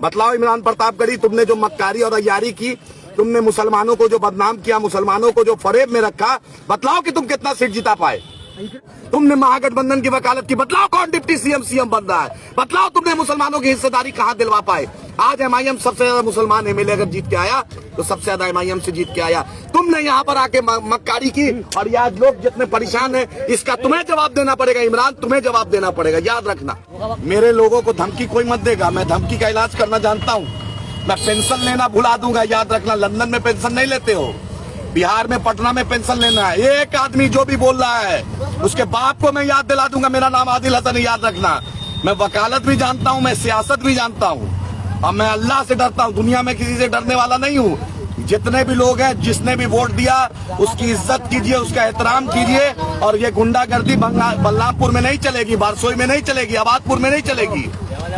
बतलाओ इमरान प्रतापगढ़ी, तुमने जो मक्कारी और अय्यारी की, तुमने मुसलमानों को जो बदनाम किया, मुसलमानों को जो फरेब में रखा, बतलाओ कि तुम कितना सीट जिता पाए। तुमने महागठबंधन की वकालत की, बतलाओ कौन डिप्टी सीएम बन रहा है, बतलाओ तुमने मुसलमानों की हिस्सेदारी कहां दिलवा पाए। आज एमआईएम सबसे ज्यादा मुसलमान एमएलए अगर जीत के आया तो सबसे ज्यादा एमआईएम से जीत के आया। तुमने यहाँ पर आके मक्कारी की, और ये आज लोग जितने परेशान हैं इसका तुम्हें जवाब देना पड़ेगा इमरान, तुम्हें जवाब देना पड़ेगा, याद रखना। मेरे लोगों को धमकी कोई मत देगा, मैं धमकी का इलाज करना जानता हूँ। मैं पेंशन लेना भुला दूंगा, याद रखना। लंदन में पेंशन नहीं लेते हो, बिहार में पटना में पेंशन लेना है। एक आदमी जो भी बोल रहा है उसके बाप को मैं याद दिला दूंगा, मेरा नाम आदिल हसन, याद रखना। मैं वकालत भी जानता हूँ, मैं सियासत भी जानता हूँ, और मैं अल्लाह से डरता हूँ, दुनिया में किसी से डरने वाला नहीं हूँ। जितने भी लोग हैं, जिसने भी वोट दिया उसकी इज्जत कीजिए, उसका एहतराम कीजिए, और ये गुंडागर्दी बलरामपुर में नहीं चलेगी, बारसोई में नहीं चलेगी, आबादपुर में नहीं चलेगी।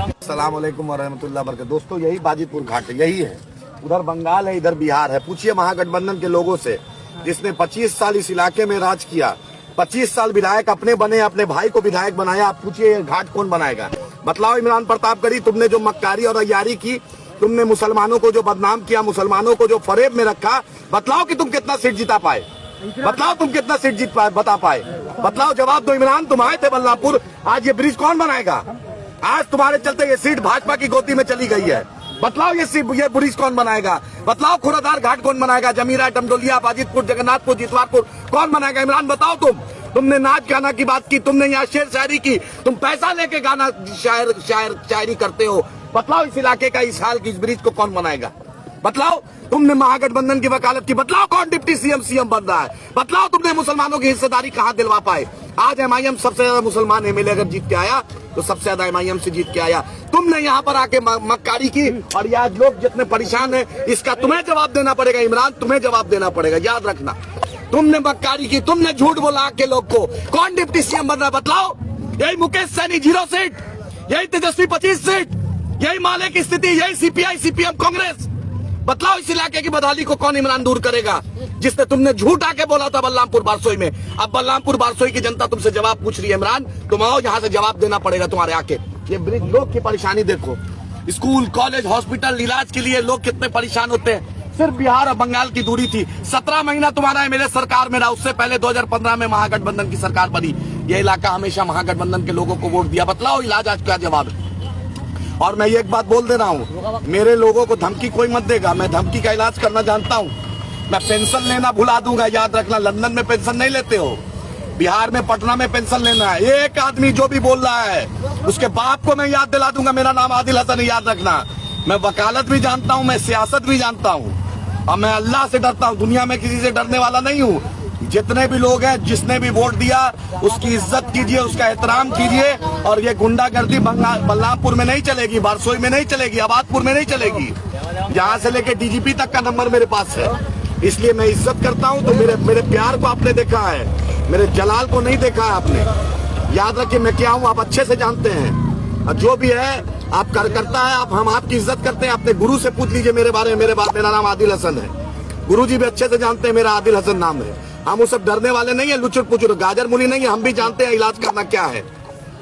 अस्सलाम वालेकुम वरहमतुल्लाह बरकातहू। दोस्तों, यही बाजीपुर घाट है, यही है, उधर बंगाल है, इधर बिहार है। पूछिए महागठबंधन के लोगों से, जिसने 25 साल इस इलाके में राज किया, 25 साल विधायक अपने बने, अपने भाई को विधायक बनाया। आप पूछिए घाट कौन बनाएगा। बतलाओ इमरान प्रतापगढ़ी, तुमने जो मक्कारी और अय्यारी की, तुमने मुसलमानों को जो बदनाम किया, मुसलमानों को जो फरेब में रखा, बतलाओ कि तुम कितना सीट जिता पाए। बतलाओ तुम कितना सीट जीत पाए, बता पाए, बतलाओ, जवाब दो इमरान। तुम आए थे बलरामपुर, आज ये ब्रिज कौन बनाएगा? आज तुम्हारे चलते ये सीट भाजपा की गोदी में चली गई है। बतलाओ ये ब्रिज कौन बनाएगा? बतलाओ खुरादार घाट कौन बनाएगा? जमीरा, डमडोलिया, बाजितपुर, जगन्नाथपुर, जितवारपुर कौन बनाएगा? इमरान बताओ। तुमने नाच गाना की बात की, तुमने यहाँ शेर शायरी की, तुम पैसा लेके गाना शायरी करते हो। बतलाओ इस इलाके का, इस हाल की, इस ब्रिज को कौन बनाएगा? बतलाओ। तुमने महागठबंधन की वकालत की, बतलाओ कौन डिप्टी सीएम बन रहा है, बतलाओ तुमने मुसलमानों की हिस्सेदारी कहां दिलवा पाए। आज एमआईएम सबसे ज्यादा मुसलमान एमएलए अगर जीत के आया तो सबसे ज्यादा एमआईएम से जीत के आया। तुमने यहाँ पर आके मक्कारी की, और ये आज लोग जितने परेशान हैं इसका तुम्हें जवाब देना पड़ेगा इमरान, तुम्हें जवाब देना पड़ेगा, याद रखना। तुमने मक्कारी की, तुमने झूठ बोला के लोग को। कौन डिप्टी सीएम बन रहा है बतलाओ? यही मुकेश सैनी 0 सीट, यही तेजस्वी 25 सीट, यही माले की स्थिति, यही सीपीआई सीपीएम कांग्रेस। बतलाओ इस इलाके की बदहाली को कौन इमरान दूर करेगा, जिसने तुमने झूठ आके बोला था बलरामपुर बारसोई में। अब बलरामपुर बारसोई की जनता तुमसे जवाब पूछ रही है इमरान, तुम आओ, यहाँ से जवाब देना पड़ेगा तुम्हारे आके। ये ब्रिज, लोग की परेशानी देखो, स्कूल, कॉलेज, हॉस्पिटल, इलाज के लिए लोग कितने परेशान होते हैं। सिर्फ बिहार और बंगाल की दूरी थी। 17 महीना तुम्हारा एमएलए सरकार में रहा, उससे पहले 2015 में महागठबंधन की सरकार बनी। ये इलाका हमेशा महागठबंधन के लोगों को वोट दिया। बतलाओ इलाज आज क्या जवाब है? और मैं एक बात बोल दे रहा हूँ, मेरे लोगों को धमकी कोई मत देगा, मैं धमकी का इलाज करना जानता हूँ। मैं पेंशन लेना भुला दूंगा, याद रखना। लंदन में पेंशन नहीं लेते हो, बिहार में पटना में पेंशन लेना है। एक आदमी जो भी बोल रहा है उसके बाप को मैं याद दिला दूंगा, मेरा नाम आदिल हसन, याद रखना। मैं वकालत भी जानता हूँ, मैं सियासत भी जानता हूँ, और मैं अल्लाह से डरता हूँ, दुनिया में किसी से डरने वाला नहीं हूँ। जितने भी लोग हैं, जिसने भी वोट दिया उसकी इज्जत कीजिए, उसका एहतराम कीजिए, और ये गुंडागर्दी बलरामपुर में नहीं चलेगी, बारसोई में नहीं चलेगी, आबादपुर में नहीं चलेगी। यहाँ से लेके डीजीपी तक का नंबर मेरे पास है, इसलिए मैं इज्जत करता हूँ। तो मेरे प्यार को आपने देखा है, मेरे जलाल को नहीं देखा है आपने। याद रखिए मैं क्या हूँ, आप अच्छे से जानते हैं। और जो भी है आप करता है, हम आपकी इज्जत करते हैं। अपने गुरु से पूछ लीजिए मेरे बारे में, मेरा नाम आदिल हसन है। गुरुजी भी अच्छे से जानते हैं मेरा आदिल हसन नाम है। हम उस सब डरने वाले नहीं है, लुचुर पुचुर गाजर मूली नहीं है। हम भी जानते हैं इलाज करना क्या है,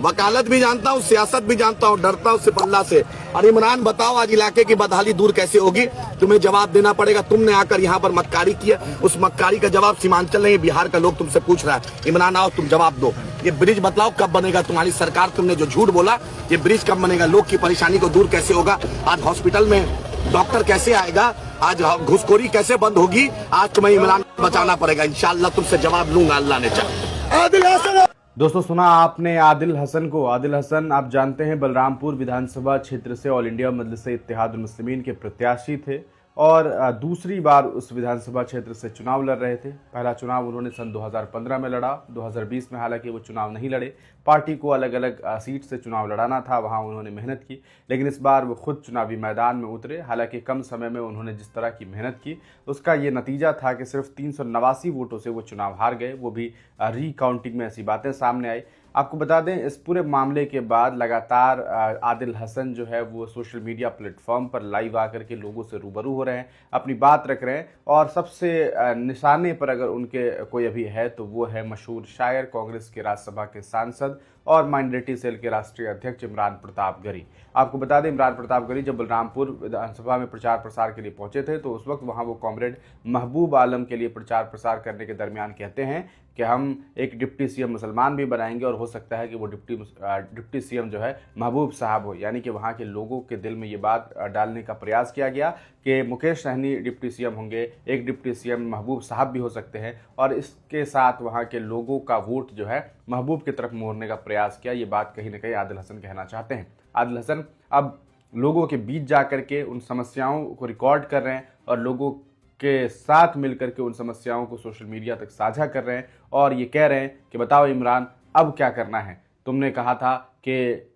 वकालत भी जानता हूँ, सियासत भी जानता हूँ, डरता हूँ सिर्फ अल्लाह से। और इमरान बताओ आज इलाके की बदहाली दूर कैसे होगी? तुम्हें जवाब देना पड़ेगा। तुमने आकर यहाँ पर मक्कारी किया, उस मक्कारी का जवाब सीमांचल नहीं, बिहार का लोग तुमसे पूछ रहा है। इमरान आओ, तुम जवाब दो। ये ब्रिज बतलाओ कब बनेगा? तुम्हारी सरकार, तुमने जो झूठ बोला, ये ब्रिज कब बनेगा? लोग की परेशानी को दूर कैसे होगा? आज हॉस्पिटल में डॉक्टर कैसे आएगा? आज घुसखोरी कैसे बंद होगी? आज तुम्हें इमरान बचाना पड़ेगा। इंशाअल्लाह तुमसे जवाब लूंगा, अल्लाह ने चाहा। आदिल हसन। दोस्तों, सुना आपने आदिल हसन को। आदिल हसन आप जानते हैं बलरामपुर विधानसभा क्षेत्र से ऑल इंडिया मजलिस-ए-इत्तेहादुल मुस्लिमीन के प्रत्याशी थे और दूसरी बार उस विधानसभा क्षेत्र से चुनाव लड़ रहे थे। पहला चुनाव उन्होंने सन 2015 में लड़ा, 2020 में हालांकि वो चुनाव नहीं लड़े। पार्टी को अलग अलग सीट से चुनाव लड़ाना था, वहाँ उन्होंने मेहनत की, लेकिन इस बार वो खुद चुनावी मैदान में उतरे। हालांकि कम समय में उन्होंने जिस तरह की मेहनत की उसका ये नतीजा था कि सिर्फ 389 वोटों से वो चुनाव हार गए, वो भी रीकाउंटिंग में ऐसी बातें सामने आई। आपको बता दें, इस पूरे मामले के बाद लगातार आदिल हसन जो है वो सोशल मीडिया प्लेटफॉर्म पर लाइव आकर के लोगों से रूबरू हो रहे हैं, अपनी बात रख रहे हैं, और सबसे निशाने पर अगर उनके कोई अभी है तो वो है मशहूर शायर, कांग्रेस के राज्यसभा के सांसद और माइनॉरिटी सेल के राष्ट्रीय अध्यक्ष इमरान प्रताप गरी। आपको बता दें, इमरान प्रताप गरी जब बलरामपुर विधानसभा में प्रचार प्रसार के लिए पहुंचे थे तो उस वक्त वहां वो कॉमरेड महबूब आलम के लिए प्रचार प्रसार करने के दरमियान कहते हैं कि हम एक डिप्टी सीएम मुसलमान भी बनाएंगे और हो सकता है कि वो डिप्टी सीएम जो है महबूब साहब हो। यानी कि वहाँ के लोगों के दिल में ये बात डालने का प्रयास किया गया कि मुकेश सहनी डिप्टी सीएम होंगे, एक डिप्टी सीएम महबूब साहब भी हो सकते हैं, और इसके साथ वहाँ के लोगों का वोट जो है महबूब की तरफ मोड़ने का प्रयास किया। ये बात कहीं ना कहीं आदिल हसन कहना चाहते हैं। आदिल हसन अब लोगों के बीच जा करके उन समस्याओं को रिकॉर्ड कर रहे हैं और लोगों के साथ मिलकर के उन समस्याओं को सोशल मीडिया तक साझा कर रहे हैं, और ये कह रहे हैं कि बताओ इमरान, अब क्या करना है? तुमने कहा था कि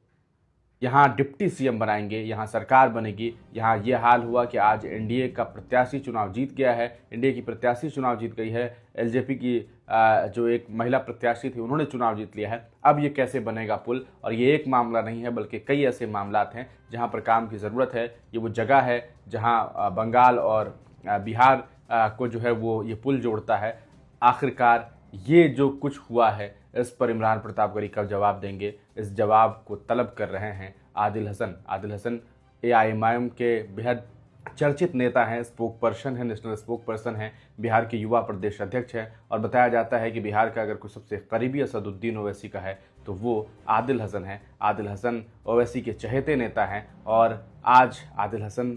यहाँ डिप्टी सीएम बनाएंगे, यहाँ सरकार बनेगी, यहाँ ये हाल हुआ कि आज एनडीए का प्रत्याशी चुनाव जीत गया है, एनडीए की प्रत्याशी चुनाव जीत गई है, एलजेपी की जो एक महिला प्रत्याशी थी उन्होंने चुनाव जीत लिया है। अब ये कैसे बनेगा पुल? और ये एक मामला नहीं है बल्कि कई ऐसे मामलात हैं जहाँ पर काम की ज़रूरत है। ये वो जगह है जहाँ बंगाल और बिहार को जो है वो ये पुल जोड़ता है। आखिरकार ये जो कुछ हुआ है इस पर इमरान प्रताप गरी कब जवाब देंगे, इस जवाब को तलब कर रहे हैं आदिल हसन। आदिल हसन एआईएमआईएम के बेहद चर्चित नेता हैं, स्पोक पर्सन हैं, नेशनल स्पोक पर्सन हैं, बिहार के युवा प्रदेश अध्यक्ष हैं, और बताया जाता है कि बिहार का अगर कोई सबसे करीबी असदुद्दीन ओवैसी का है तो वो आदिल हसन है। आदिल हसन ओवैसी के चहेते नेता हैं, और आज आदिल हसन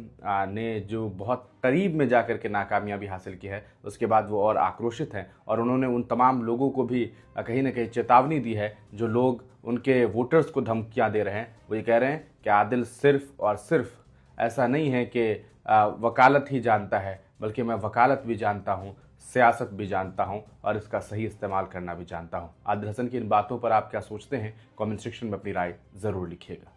ने जो बहुत करीब में जाकर के नाकामयाबी हासिल की है उसके बाद वो और आक्रोशित हैं, और उन्होंने उन तमाम लोगों को भी कहीं ना कहीं चेतावनी दी है जो लोग उनके वोटर्स को धमकियां दे रहे हैं। वो ये कह रहे हैं कि आदिल सिर्फ और सिर्फ ऐसा नहीं है कि वकालत ही जानता है, बल्कि मैं वकालत भी जानता हूँ, सियासत भी जानता हूँ, और इसका सही इस्तेमाल करना भी जानता हूँ। आदिल हसन की इन बातों पर आप क्या सोचते हैं? कमेंट सेक्शन में अपनी राय ज़रूर लिखिएगा।